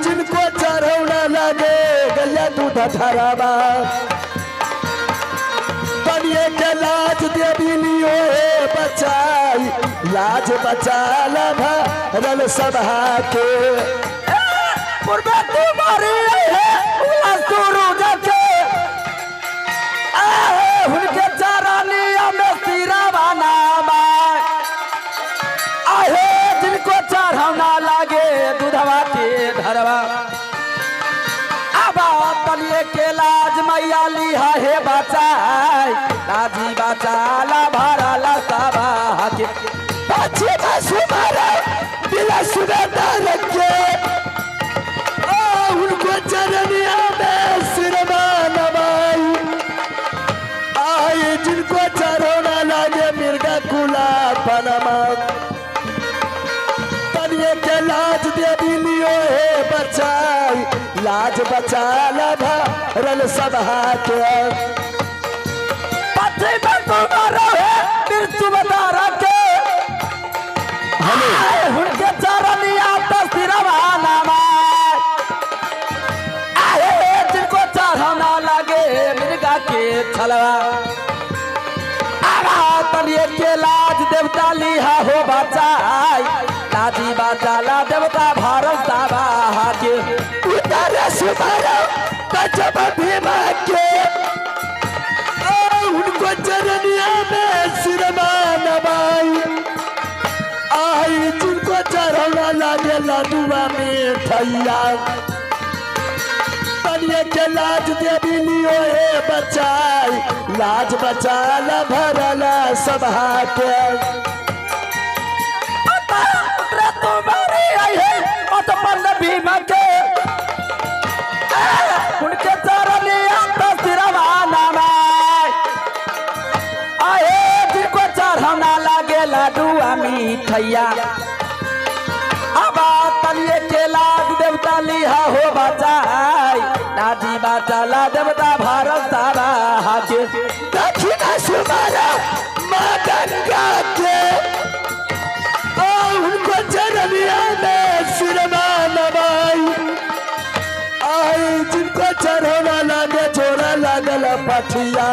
जिनको चढ़ौना लगे गैया दूध ठहरावा तनिए के लाज देवी लियो हे बचाई लाज बचाला भरल सभा के पूर्वे तुम्हारी है सूरज के उनके चरनिया में सिरा बनावा आहे जिनको चढ़ाना लागे दूधवा के धरवा अब तलिए के लाज मैया लिहा है बचाई लाजी बचाला भरला सभा के बच्चे सुमारा दिला सुनता रखे उनको चरनिया में सिरवा नवाई आए जिनको चढ़ौना लागे मिर्गा कुला पनमा तनिए के लाज देवी लियो हे बचाई लाज बचाला भरल सभा के पति में तुम्हारा है मृत्यु बता रखे उनके चरनिया तो सिरवा नामा जिनको चढ़ाना लगे मिर्गा के छलवा तलिए के लाज देवता लिहा हो बचाई लाजी बचाला देवता भारत साबा के उतर सुमारा गजब भीमा के उनको चरनिया में सिरवा नवाई आई जिनको चढ़ौना लागे लडुआ में ठैया तनिए के लाज देवी लियो हे बचाई लाज बचाला भरला सभा के तुम्हारी आई है भीम के उनके चरनिया तो सिरवा नामा आए जिनको चढ़ाना लागे लडुआ मिठैया अब तलिए के लाज देवता लिहा हो बचाई लाजी बचाला देवता भारत सारा के दक्षिणा सुमारा माँ गंगा के उनको चरनिया में सिरवा नवाई आई जिनको चढ़ौना लागे छोरा लागल पठिया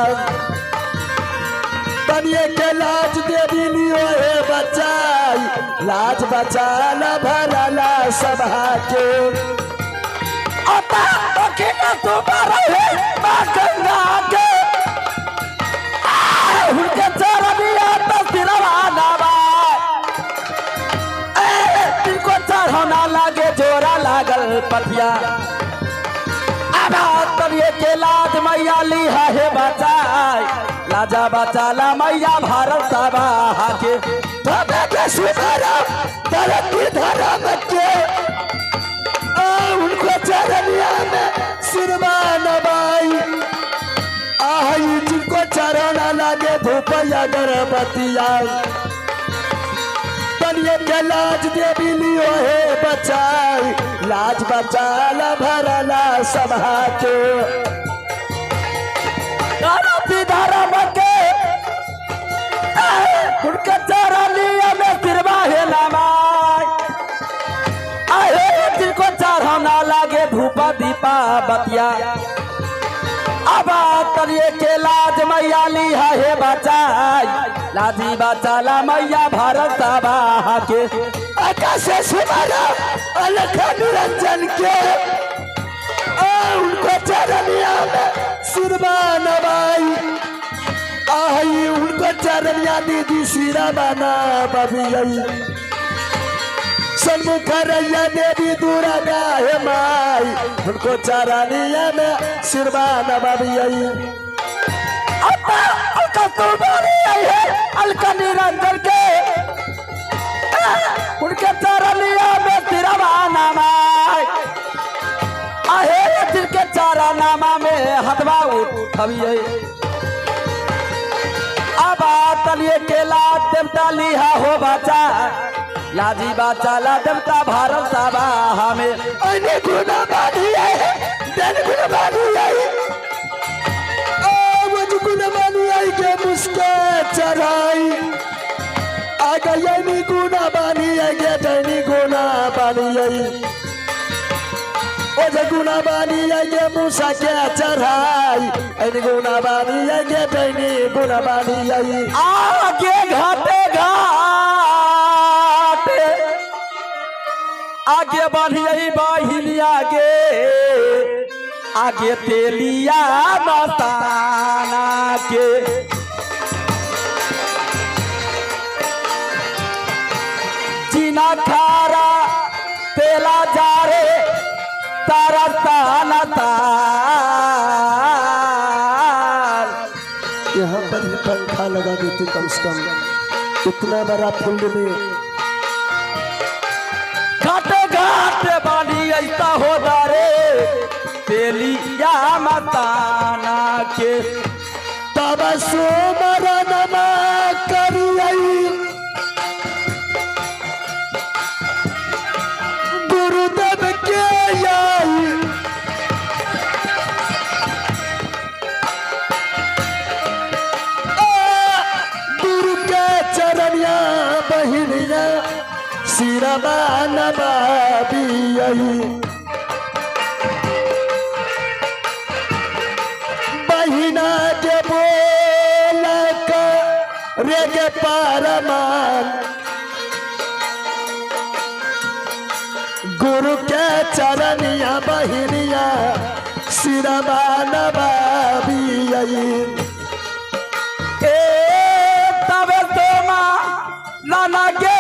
तनिए के लाज देवी लियो हे बचाई लाज बचाला भरला सभा के तुम्हारा है माँ गंगा के उनके चरनिया तो सिरवा नामा जिनको चढ़ाना लागे जोरा लागल पथिया अब तलिए के लाज मैया लिहा है बचाई लाजा बचाला मैया भारत सभा के सुमारा धरती धर्म के उनको चरनिया में सिरवा नवाई आई जिनको चढ़ौना लागे धूपया गर्भवतिया तनिए के लाज देवी लियो हे बचाई लाज बचाला भरला सभा के धर्म के उनके चरनिया में सिरवा है नमाय आहे जिनको चढ़ाना लागे धूपा दीपा बतिया अब तलिए के लाज मैया लिहा है बचाई लाजी बचाला मैया भारत सभा के आकाश सुमारा अलख निरंजन के उनको चरनिया में सिरवा नवाई आई उनको चरनिया दीदी सिरा बना बबियई सन्मुख रैया देवी दुर्गा हे माई उनको चरनिया में सिरवा नवाई तुम्हारी आई है अलका निरंजन के उनके चरनिया में सिरवा नामा आहे जिनके चारा नामा में हथवा उठविए अब तलिए के लाज देवता लिहा हो बचा लाजी बचाला देवता भारत सभा हमें अने गुना बानी है दन गुना बानी है गुना बानी है के मुस्के चढ़ाई आगे ये गुना बानी है के दनी गुना बानी है ओ जे गुना बानी आगे मूसा के चढ़ाई ऐन गुना बानी आगे बहनी गुना बानी आई आगे घाटे घाटे आगे बढ़िया बहिनी आगे तेलिया मस्ताना के जीना खारा तेला जा रे तारा ताना तार। यहाँ पर ही पंखा लगा देते कम से कम इतना बड़ा फील्ड में घाटे घाटे बानी ऐसा हो रे तेलिया मताना के तब सुमरनमा करियई गुरुदेव के आई गुरु के चरनिया बहिनिया सिरमा नबाबियई बहिना के बोला का रे के पारमान गुरु के चरनिया बहिनिया सिरमा नबाबियई ए तबे तोमा लाना के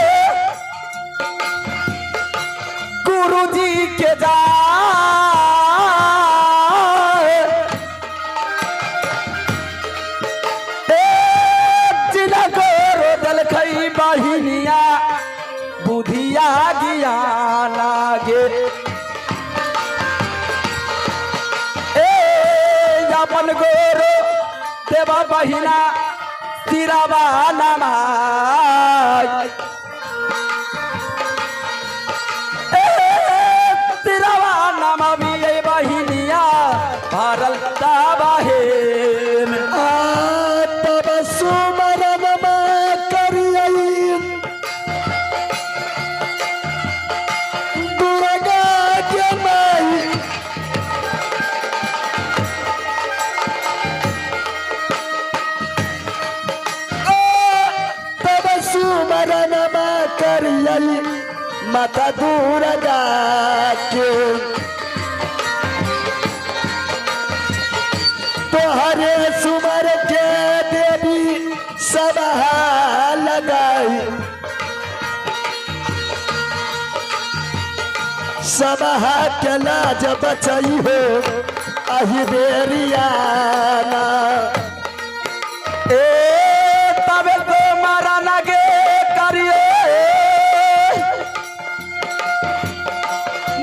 गुरुजी के जा बहिनिया बुधिया गिया लागे ए अपन गोरो देवा बहिना तिरावा नमाज ए तिरावा नमावी बहिनिया भरल दाबाहे तब सुमरनमा करियई दुर्गा के माई तब सुमरनमा करियई माता दुर्गा के तोहरे सुमर के देवी सभा लगाई सभा के लाज बचई हो अहि बेरियाना ए तबे तो मारा लगे करिए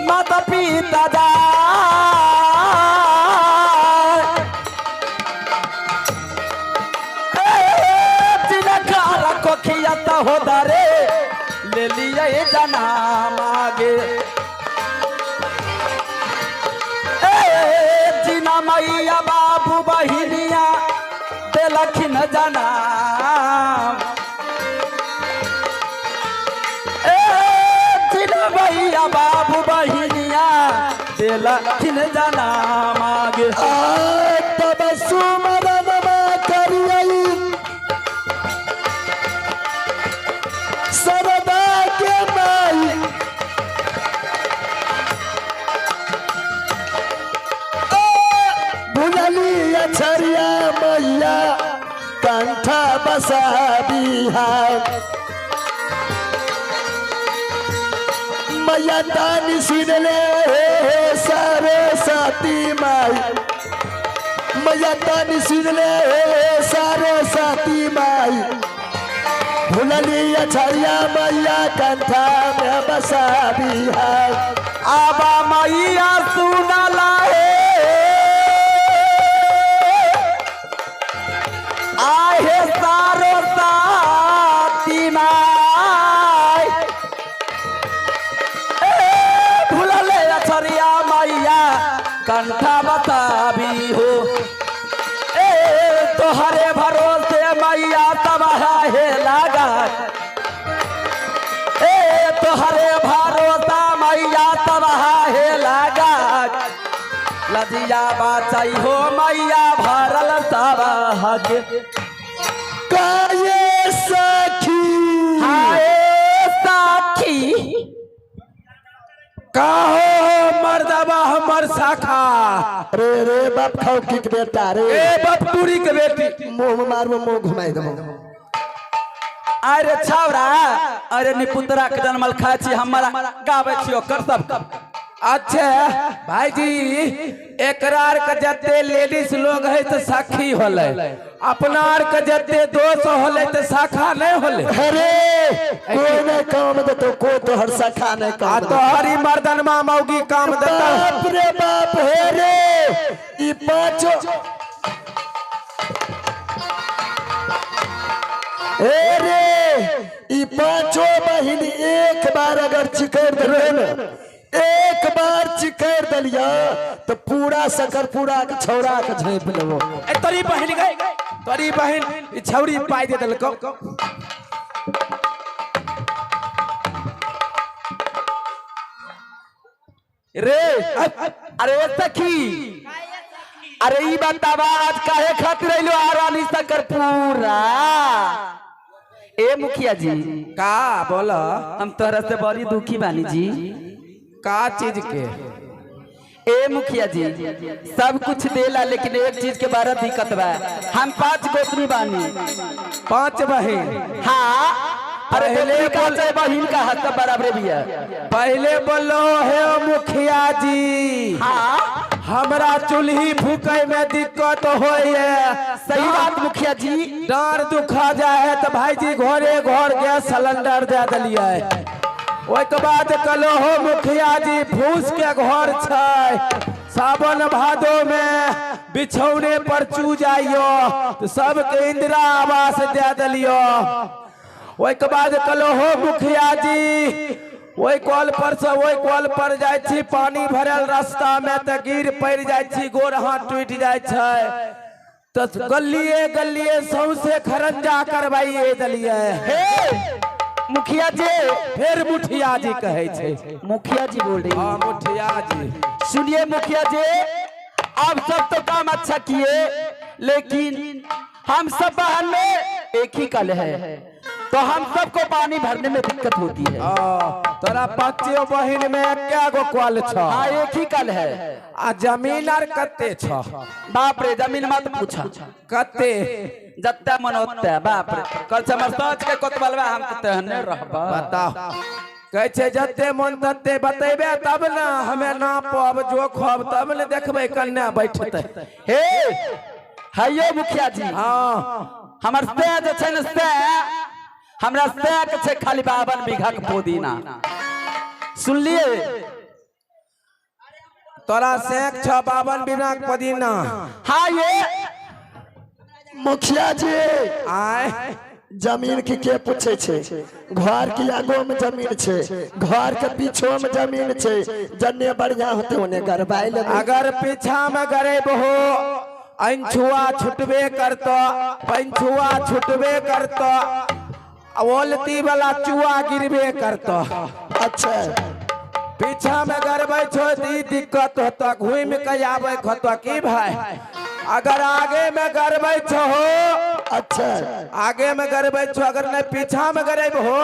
माता पिता जा कोखियाता हो दारे ले लिया जना मागे ए जीना मैया बाबू बहिनिया देलखिन जना ए जीना मैया बाबू बहिनिया देलखिन जना मागे तब सुमरनमा करियई सरदा के माई भुजली अछरिया मैया कंठा बसा बिहार मैया तानी सुनले सारे साथी माई मैया तानी सुनले सारे साथी माई भुलली अछरिया मैया कंठा में बसा बिहार आबा मैया सुना लाए आहे सारो साथी माई ए भुलले अछरिया मैया कंठा बताबी हो ए तोहरे भरोसे मैया तबाहा है लागा ए तोहरे भरोसा मैया तबाहा है लागा लजिया बाचाई हो मैया भरल सभा के काये सखी हाय साखी काहो मर्दबा हमर शाखा रे रे बाप खाओ की बेटा रे ए बपटूरी के बेटी मुंह मारबो मुंह घुमाई देबो अरे छावरा अरे निपुतरा के जन्मल खाय छी हमरा गाबै छी ओकर सब अच्छा भाईजी एकरार के जते लेडीज लोग है तो साखी होले अपनार के जते दोस्त होले तो शाखा नहीं होले अरे कोई नहीं काम दे तो कोई तो हर शाखा नहीं आ काम तो हरी मर्दन मा मौगी काम देता बाप रे बाप हे रे ई पांचो ए रे ई पांचों बहिन एक बार अगर चिकर दे ना एक बार चिकर दलिया तो पूरा सकर पूरा के छौरा के झाँप लेबो ए तोरी बहिन गई तोरी बहिन ई छौरी पाई दे देलको रे अरे सखी अरे ई बतावा आज काहे खातिर आइलो आरानी शंकर पूरा ए मुखिया जी का बोला हम तोहरा से बड़ी दुखी बानी जी का चीज के ए मुखिया जी सब कुछ देला लेकिन एक चीज के बारे दिक्कत बा हम 5 गोतनी बानी 5 बहिन हाँ अरे पहले बोल बहिन का हक बराबर भी है पहले बोलो हे मुखिया जी हाँ हमरा चूल्ही फूके में दिक्कत होए सही बात मुखिया जी डार दुखा जाए तो भाईजी घरे घर गैस सिलेंडर दे दिलिए ओइ के बाद कलो हो मुखिया जी फूस के घर छै सावन भादो में बिछौने पर चू जाइयो तो सबके इंदिरा आवास दे दिलियो ओइ के बाद कलो हो मुखिया जी ओइ कॉल पर से ओइ कॉल पर जाय छी पानी भरल रास्ता में त गिर पड़ जाय छी गोर हाथ टूट जाय छै तो गलिए गलिए सौसे खरंजा करवाइए दलिए हे मुखिया जी फिर मुखिया जी कहे छे मुखिया जी बोल रही हाँ मुखिया जी सुनिए मुखिया जी आप सब तो काम अच्छा किए लेकिन हम सब बहन में एक ही कल है तो हम सबको पानी भरने में दिक्कत होती है तोरा 5 बहिन में क्या गो कॉल छ हाँ एक ही कल है आ जमीन आर कते छ बाप रे जमीन मत पूछा कते जत्ता मन ओत्ता बाप रे कल से हमर सोच के कोतबलवा हम तो तेहने रहबा बताओ कहे छे जत्ते मन तत्ते बतेबे तब ना हमें नापब जोखब तब ने देखबे कन्या बैठते हे हायो मुखिया जी हाँ हमर से जे छै न से हमरा से के छै खाली 52 बीघा के पुदीना सुनलिए तोरा सेक छ 52 बीघा के पुदीना हाँ ये मुखिया जी आय जमीन के पूछे छे घर के आगो में जमीन छे घर के पीछो में जमीन छे जन्ने बढ़िया होते होने गरबाई ले अगर पीछा में गरीब हो अंछुआ छुटबे करतो पंछुआ छुटबे करतो ओलती वाला चुआ गिरबे करतो अच्छा पीछा में गरबै छो दी दिक्कत होता घूम के आवे खतो की भाई अगर आगे में गरबै छो अच्छा आगे में गरबै छो अगर नहीं पीछा में गरब हो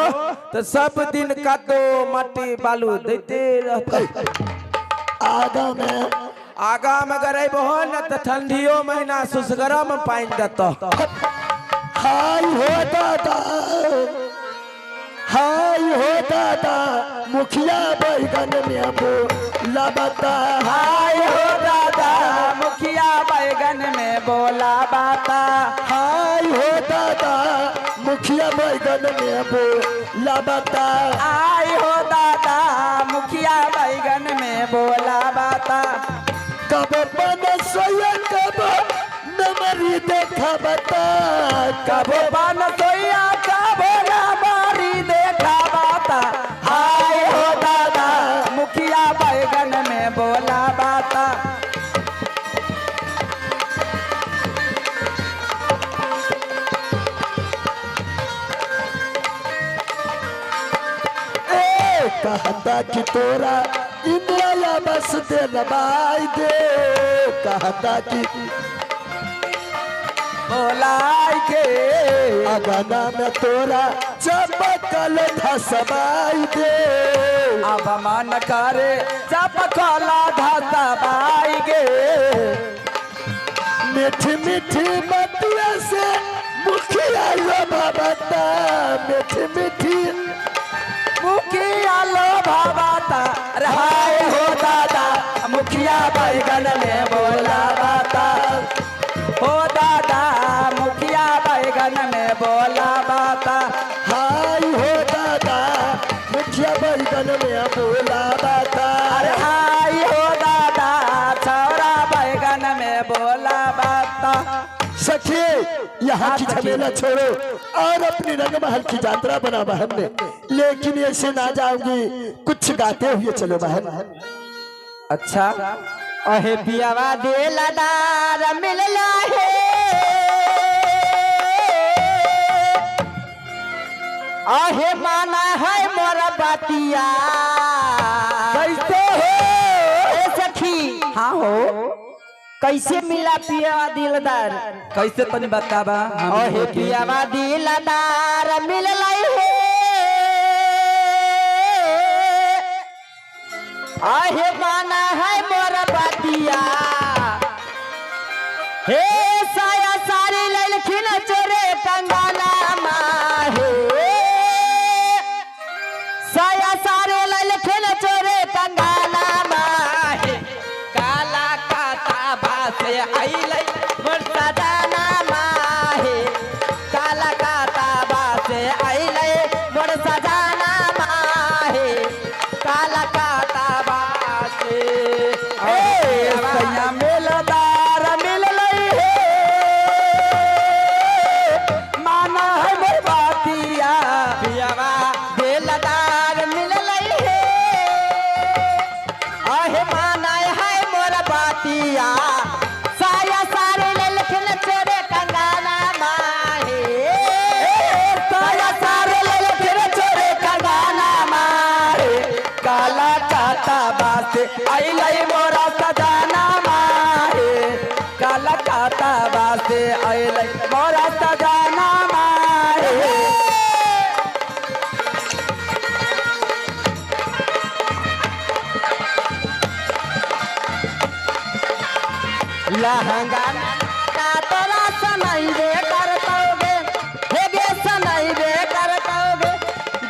तो सब दिन कदो मट्टी बालू देते रहते आगा में गरब हो न तो ठंडियो महीना सुसगरम पानी देतो हाय हो दादा हाय हो दादा मुखिया बैगन में बोला बता हाय हो दादा मुखिया बैगन में बोला बाता हाय हो दादा मुखिया बैगन में बोला बता आय हो दादा मुखिया बैगन में बोला बाता कब बन सोया कब नमरी देखा बता कब बन सोया कब नमरी देखा बाता हाय हो दादा मुखिया बैगन में बोला बाता कहता कि तोरा इंदिरा बस दे नबाई दे कहता कि बोलाई के अगना में तोरा चपकल धसबाई दे अब मन करे चपकला धसबाई गे मीठी मीठी बतिया से मुखिया लो भबता मीठी मीठी मुखिया लो भावाता रहाय हो दादा मुखिया बैगन में बोला बाता हो दादा मुखिया बैगन में बोला बाता हाय हो दादा मुखिया बैगन में बोला बाता अरे हाय हो दादा छौरा बैगन में बोला बाता सखी यहाँ की झमेला छोड़ो और अपनी रंगमहल की यात्रा बना बहन ने लेकिन ऐसे ना जाऊंगी कुछ गाते हुए चलो बहन अच्छा अहे पियावा दे लदार मिलला है आहे माना है मोरा बातिया कैसे हो ए सखी हाँ हो कैसे मिला पियावा दिलदार कैसे तनी बताबा आहे पियावा दिलदार मिलला है आहे माना है मोरा बातिया हे साया सारी ललखिन चोरे कंगाला माहे साया सारे ललखिन चोरे कंगाला माहे काला काता बासे आइलै मोरसा दाना माहे काला काता बासे आइलै मोरसा दाना माहे काला काता बासे ए सैया मेलदार मिल लई हे माना है मोर बातिया पियावा बेलदार मिल लई हे आहे माना है मोर बातिया साया सारे ललखन चोरे कंगाना माहे साया सारे ललखन चोरे कंगाना माहे काला काता बासे आइलै मोरा सजाना माहे काला काता बासे आइलै मोरा सजाना माहे लहंगा का तोरा सनैबे करतोगे हेगे सनैबे करतोगे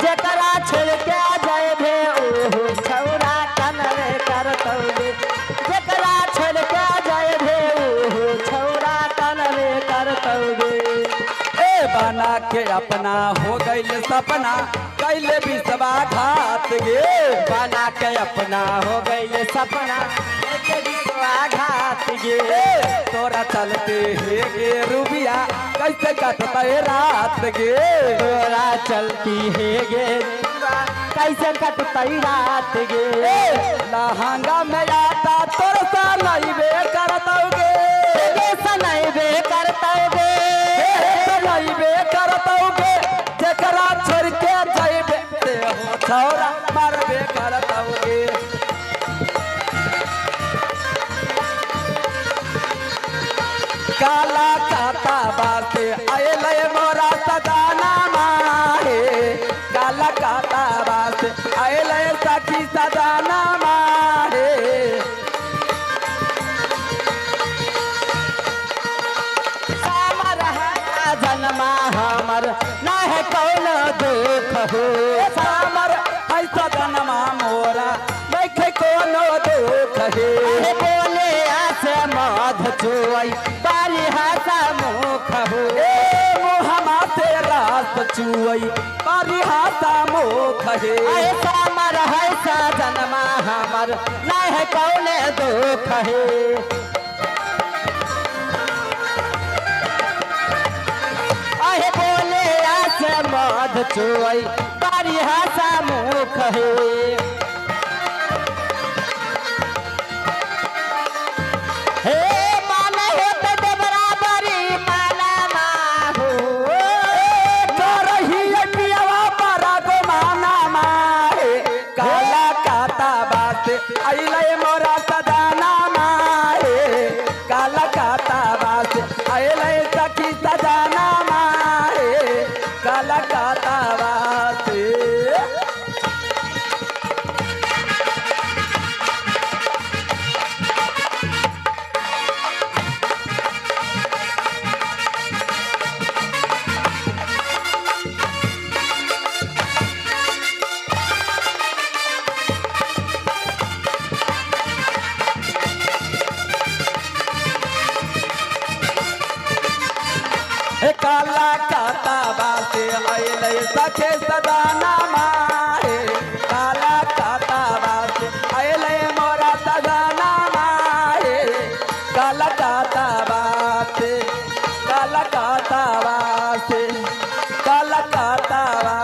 जेकरा छोड़ के जाए भे ओहो छौरा कनवे करतोगे जेकरा छोड़ के जाए भे ओहो छौरा कनवे करतोगे ए बना के अपना हो गइल सपना कैले बिसवा घात गे बना के अपना हो गइल सपना कैले बिसवा घात गे तोरा चलते हे गे रुबिया कैसे कटते रात गे तोरा चलती है गे कैसे कटते रात गे लहंगा में आता तोर सा नैबे करतोगे सनैबे करतोगे सनैबे करतोगे जेकरा छोड़ के जाइबे से हो छौरा मारबे करतोगे काला काता बासे आइलै मोरा सजाना माहे काला काता बासे आइलै सखी सजाना माहे सामर है जन्मा हमर ना है कौन दुख हो सामर है सजनमा मोरा देखे कोनो दुख हे बोले आसे मध चुई बारी हासा मुख हो मुहमा से रास चुई बारी हासा मुख हे सामर है सजनमा हमर ना है कौन दुख हे आहे बोले आसे मध चुई बारी हासा मुख हे हे माना हो तो दे बराबरी माला माहो रही पियावा परा गो माना माहे काला काता बात अइले मोरा सजाना माए कलकत्तावा से अइले सखी सजाना माए कलकत्तावा से। कलकत्तावा से अइले सखी सजाना माए कलकत्तावा से अइले मोरा सजाना माए कलकत्तावा से कलकत्तावा से कलकत्तावा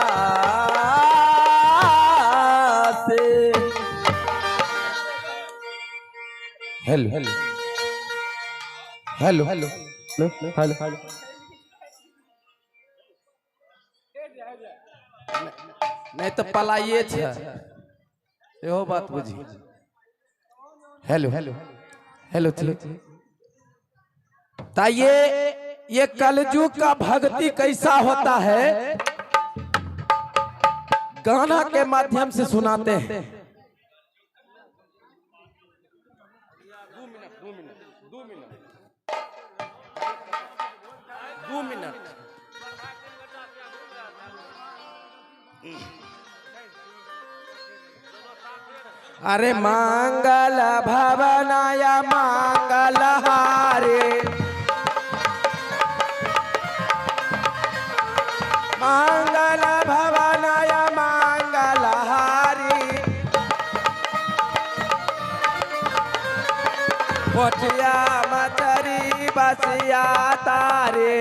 से। Hello hello hello hello hello hello नहीं तो पलाइए छे एहो बात बुझी। हेलो हेलो हेलो ये कलयुग का भक्ति कैसा होता है गाना के माध्यम से सुनाते हैं। 2 मिनट अरे मंगल भवनाय मंगल हारे मंगल भवनाय मंगल हारी कोठिया मचरी बसिया तारे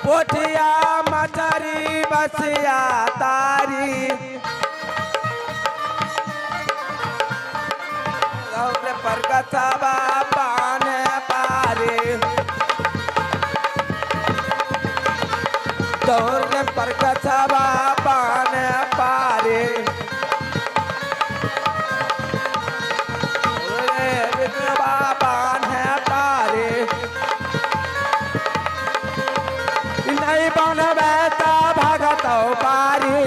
कोठिया मचरी बसिया तारी परगतवा पान पारे दौड़ परगतवा पान पारे विधवा पान पारे नहीं बन बैता भगत पारी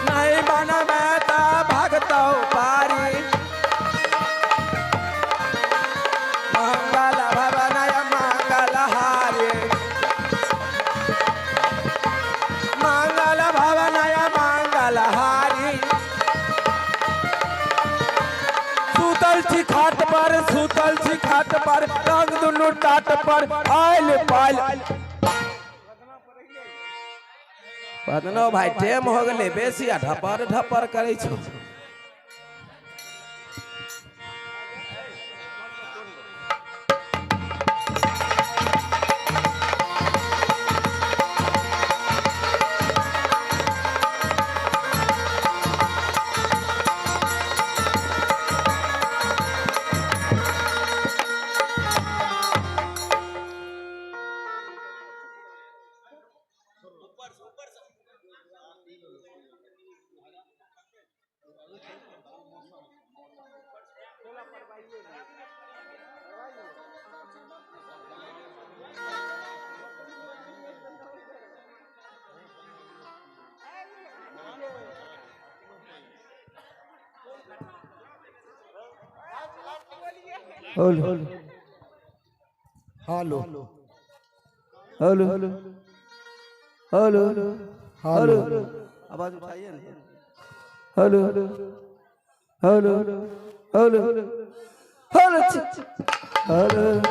नहीं बन बैता भगत पारी मंगल भवनय मंगल हारे मंगल भवनय मंगल हारी सुतल छी खाट पर रंग दुनू टाट पर आयल पायल बदनो भाई टेम हो गले बेसी आ ढपर ढपर करे छो। Hello hello hello hello hello आवाज उठाइए ना। Hello hello hello hello hello hello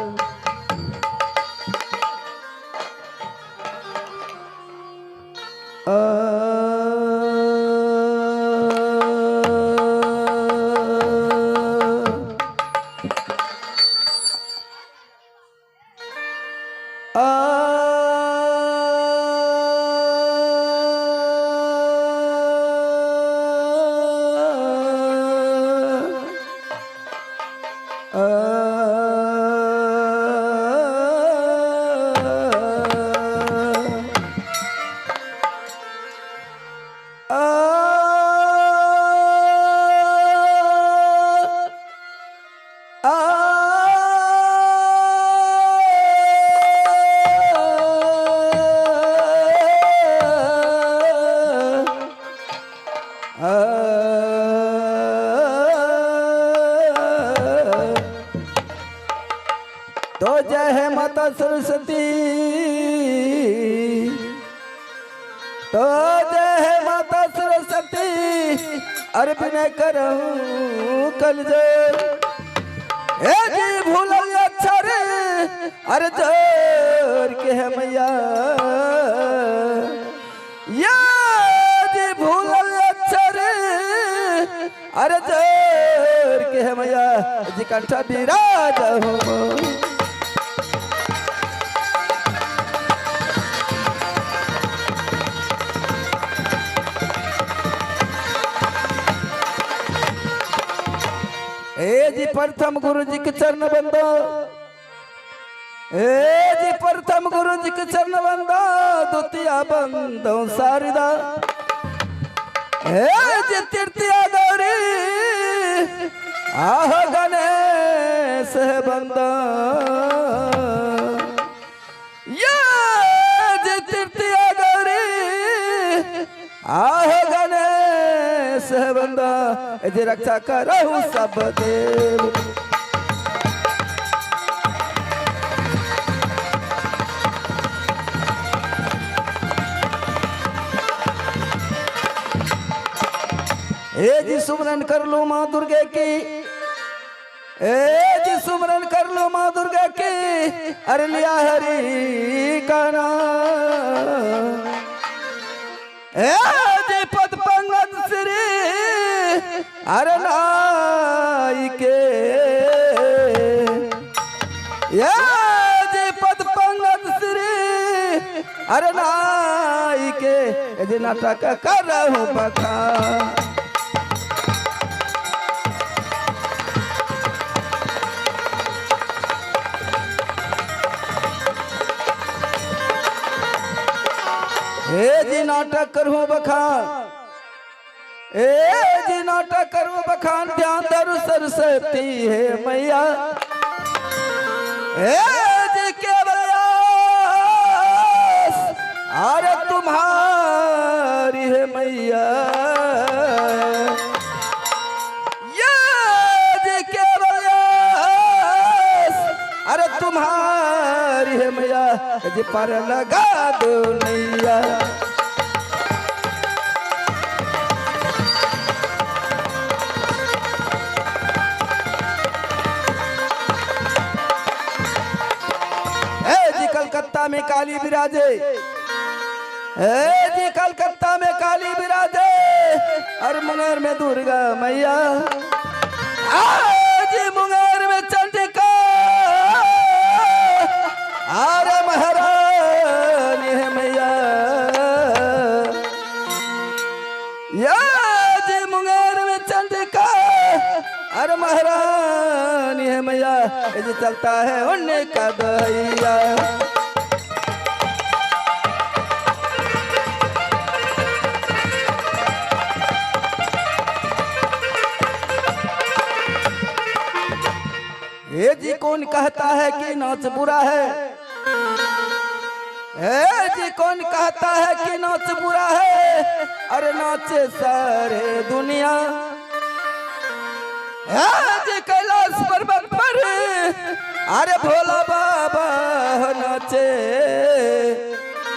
तो जय है माता सरस्वती, तो जय है माता सरस्वती, अरे विनय करूं कल जोर, ए जी भूलल अक्षर, अरे जोर के है मैया, या जी भूलल अक्षर, अरे जोर के है मैया, जी कंठा विराज हो। ए जी प्रथम गुरु जी के चरण बंदो, ए जी प्रथम गुरु जी के चरण बंदो, द्वितीय बंदो शारदा, ए जी तृतीय गौरी, आह गणेश बंदो, ये जी तृतीय गौरी, आह गणेश बंदा, जी रक्षा करहु सब देव। ए जी सुमरन कर लो माँ दुर्गे की, ए जी सुमरन कर लो माँ दुर्गा की, अरे लिया हरि का नाम, ए जी पद पंगत श्री, अरे नाई के, ये जी पद पंगत श्री, अरे नाई के, जी नाटक करहु बखान। ए जी नाटक करूं बखान, ए जी नाटक करूं बखान, ध्यान धरु सरस्वती है मैया, ए जी केवल आस, अरे तुम्हारी है मैया, ये जी केवल आस, अरे तुम्हारी है मैया, जी पर लगा दो नैया। कलकत्ता में काली विराजे, जी कलकत्ता में काली विराजे, और मुंगेर में दुर्गा मैया, जी मुंगेर में चंडिका, अरे महारानी है मैया, या जी मुंगेर में चंडिका, अरे महारानी है मैया, जी चलता है उनका दैया। ये जी कौन कहता है कि नाच बुरा है, ए जी कौन कहता है कि नाच बुरा है, अरे नाचे सारे दुनिया, जी कैलाश पर्वत पर, अरे भोला बाबा नाचे,